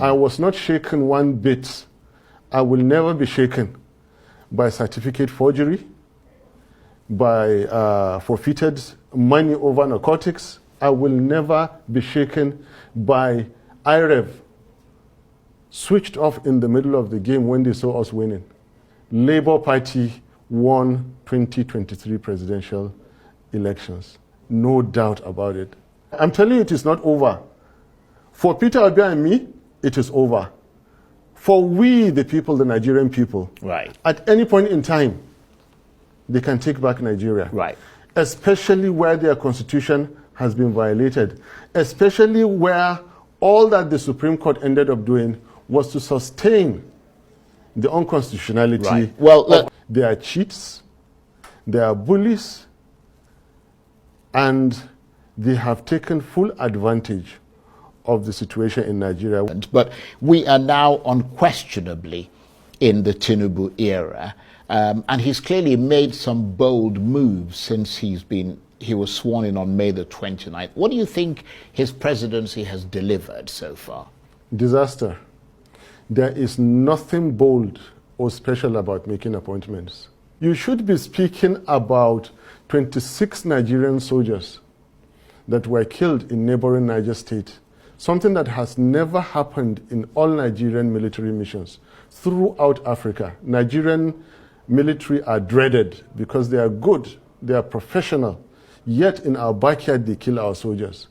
I was not shaken one bit. I will never be shaken by certificate forgery, by forfeited money over narcotics. I will never be shaken by IREV switched off in the middle of the game when they saw us winning. Labour Party won 2023 presidential elections. No doubt about it. I'm telling you, it is not over. For Peter Obi and me, it is over. For we, the people, the Nigerian people, right, at any point in time, they can take back Nigeria. Right. Especially where their constitution has been violated. Especially where all that the Supreme Court ended up doing was to sustain the unconstitutionality. Right. Well, they are cheats, they are bullies, and they have taken full advantage of the situation in Nigeria. But we are now unquestionably in the Tinubu era, and he's clearly made some bold moves since he was sworn in on May the 29th. What do you think his presidency has delivered so far? Disaster. There is nothing bold or special about making appointments. You should be speaking about 26 Nigerian soldiers that were killed in neighboring Niger State, something that has never happened in all Nigerian military missions throughout Africa. Nigerian military are dreaded because they are good, they are professional, yet in our backyard they kill our soldiers.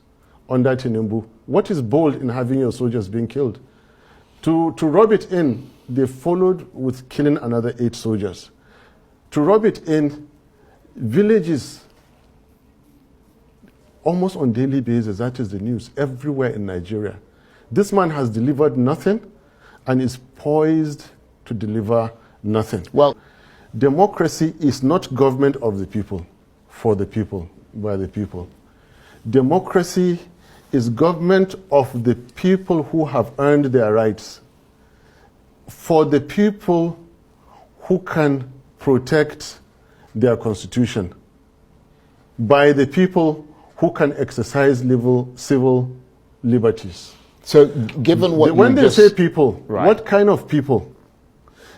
Under Tinubu, what is bold in having your soldiers being killed? To rub it in, they followed with killing another 8 soldiers. To rub it in, villages, almost on daily basis, that is the news, everywhere in Nigeria. This man has delivered nothing and is poised to deliver nothing. Well, democracy is not government of the people, for the people, by the people. Democracy is government of the people who have earned their rights, for the people who can protect their constitution, by the people who can exercise civil liberties. So given what when they say people, right, what kind of people?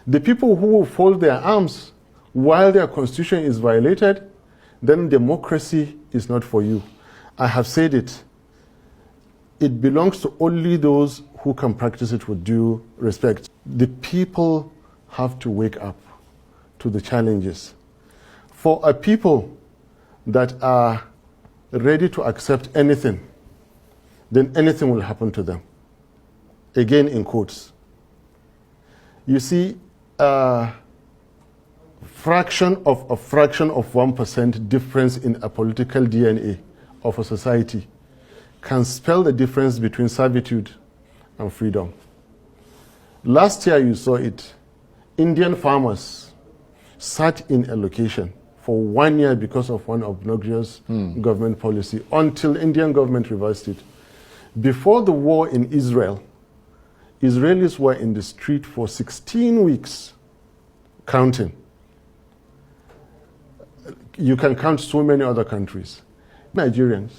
The people who will fold their arms while their constitution is violated, then democracy is not for you. I have said it. It belongs to only those who can practice it with due respect. The people have to wake up to the challenges. For a people that are ready to accept anything, then anything will happen to them. Again, in quotes. You see, a fraction of 1% difference in a political DNA of a society can spell the difference between servitude and freedom. Last year you saw it. Indian farmers sat in a location for 1 year because of one obnoxious government policy until Indian government reversed it. Before the war in Israel, Israelis were in the street for 16 weeks, counting. You can count so many other countries. Nigerians,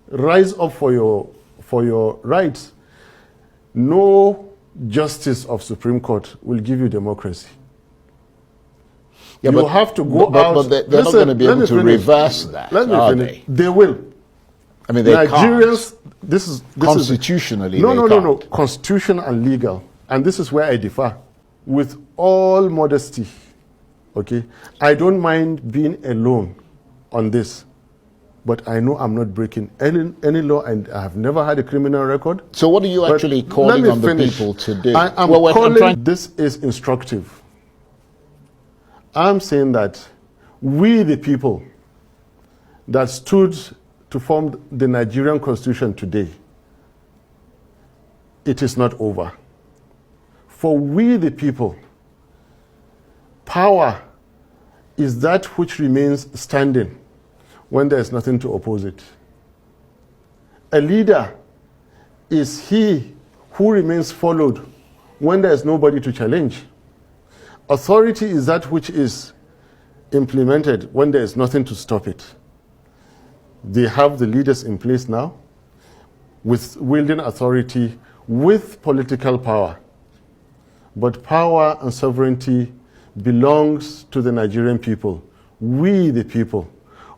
rise up for your rights. No justice of Supreme Court will give you democracy. Yeah, you have to go out. But they're not going to be able to reverse that, are they? They will. I mean, they Nigerians, can't. This is Constitutionally, no. Constitution and legal. And this is where I differ. With all modesty, okay, I don't mind being alone on this. But I know I'm not breaking any law, and I have never had a criminal record. So what are you actually calling on the people to do? I'm this is instructive. I'm saying that we, the people that stood to form the Nigerian Constitution today, it is not over. For we, the people, power is that which remains standing when there is nothing to oppose it. A leader is he who remains followed when there is nobody to challenge. Authority is that which is implemented when there is nothing to stop it. They have the leaders in place now with wielding authority with political power. But power and sovereignty belongs to the Nigerian people, we the people,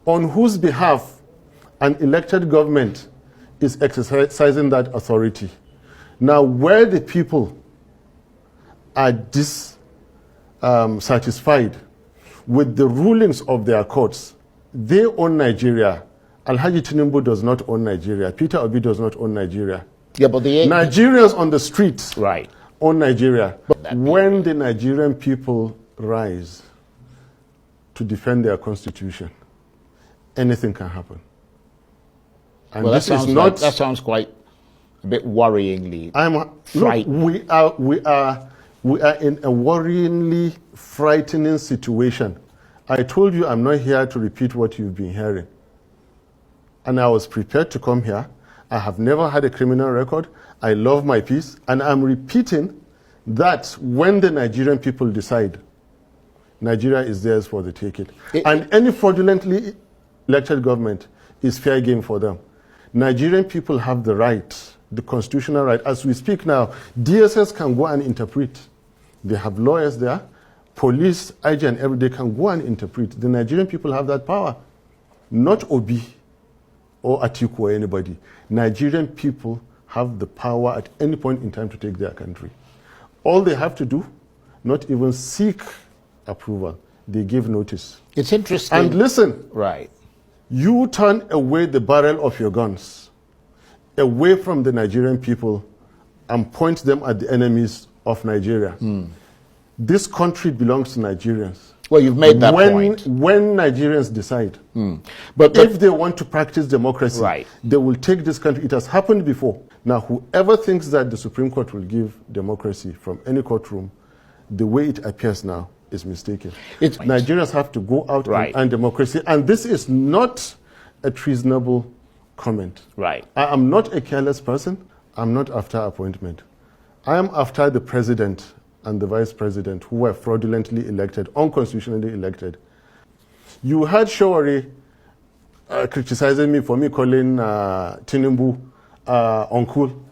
on whose behalf an elected government is exercising that authority. Now, where the people are dissatisfied with the rulings of their courts, they own Nigeria. Alhaji Tinubu does not own Nigeria. Peter Obi does not own Nigeria. Yeah, but the Nigerians on the streets right. own Nigeria. When the Nigerian people rise to defend their constitution, anything can happen. And well, this is not. That sounds quite a bit worryingly. Look, we are in a worryingly frightening situation. I told you I'm not here to repeat what you've been hearing. And I was prepared to come here. I have never had a criminal record. I love my peace. And I'm repeating that when the Nigerian people decide, Nigeria is theirs for the taking. And any fraudulently elected government is fair game for them. Nigerian people have the right, the constitutional right. As we speak now, DSS can go and interpret. They have lawyers there. Police, IG, and every day can go and interpret. The Nigerian people have that power. Not Obi or Atiku or anybody. Nigerian people have the power at any point in time to take their country. All they have to do, not even seek approval. They give notice. It's interesting. And listen. Right. You turn away the barrel of your guns, away from the Nigerian people, and point them at the enemies of Nigeria. This country belongs to Nigerians. Well, you've made that point. When Nigerians decide, but if they want to practice democracy, right. they will take this country. It has happened before. Now, whoever thinks that the Supreme Court will give democracy from any courtroom, the way it appears now, is mistaken. Nigerians have to go out and democracy. And this is not a treasonable comment. Right. I am not a careless person. I'm not after appointment. I am after the president and the vice president who were fraudulently elected, unconstitutionally elected. You heard Shawari criticizing me for me calling Tinubu uncle.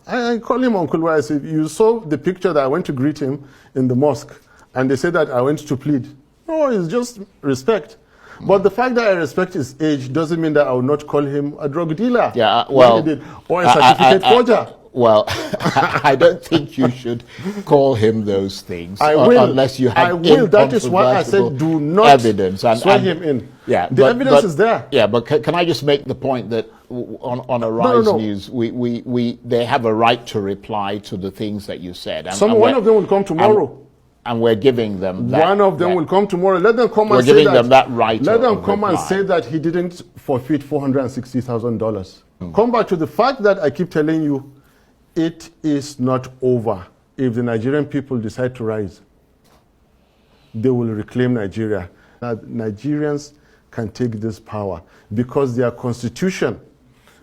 I call him uncle where I said, you saw the picture that I went to greet him in the mosque. And they said that I went to plead. No, it's just respect. But the fact that I respect his age doesn't mean that I will not call him a drug dealer. Yeah, well, or a certificate forger. Well, I don't think you should call him those things. I will. Unless you have That is why I said do not evidence swear him in. Yeah, the evidence is there. Yeah, but can I just make the point that on Arise News, they have a right to reply to the things that you said. One of them will come tomorrow. And we're giving them that. One of them will come tomorrow. Let them come and say that. We're giving them that right. Let them come and say that he didn't forfeit $460,000. Come back to the fact that I keep telling you, it is not over. If the Nigerian people decide to rise, they will reclaim Nigeria. Nigerians can take this power because their constitution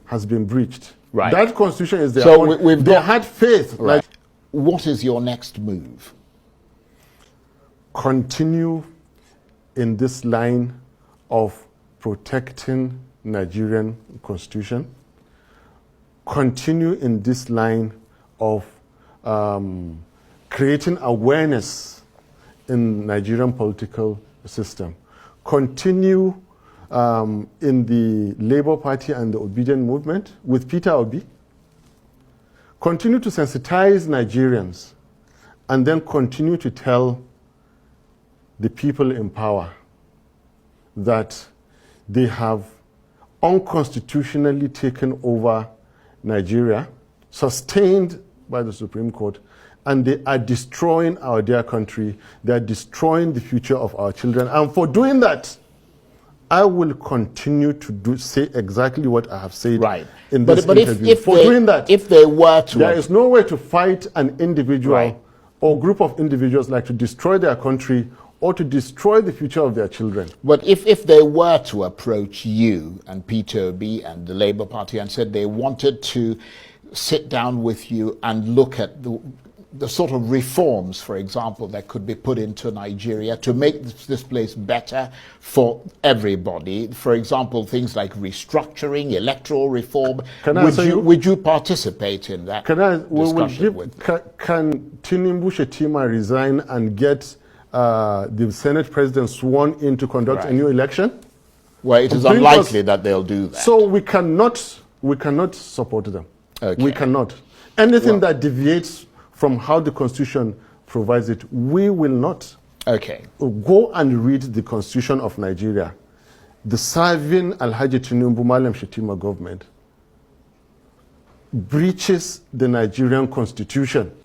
has been breached. Right. That constitution is their own. They had faith. Right. What is your next move? Continue in this line of protecting Nigerian constitution. Continue in this line of creating awareness in Nigerian political system. Continue in the Labour Party and the Obedient Movement with Peter Obi. Continue to sensitize Nigerians and then continue to tell the people in power that they have unconstitutionally taken over Nigeria, sustained by the Supreme Court, and they are destroying our dear country. They are destroying the future of our children. And for doing that, I will continue to say exactly what I have said in this interview. If they were to... There is no way to fight an individual or group of individuals like to destroy their country or to destroy the future of their children. But if they were to approach you and Peter Obi and the Labour Party and said they wanted to sit down with you and look at the sort of reforms, for example, that could be put into Nigeria to make this place better for everybody. For example, things like restructuring, electoral reform. Can I answer you? Would you participate in that discussion? Can Tinubu Shettima resign and get the Senate president sworn in to conduct a new election? Well, it is unlikely that they'll do that. So we cannot support them. Okay. We cannot. Anything that deviates from how the Constitution provides it, we will not. Okay. Go and read the Constitution of Nigeria. The serving Alhaji Tinubu Malam Shettima government breaches the Nigerian Constitution.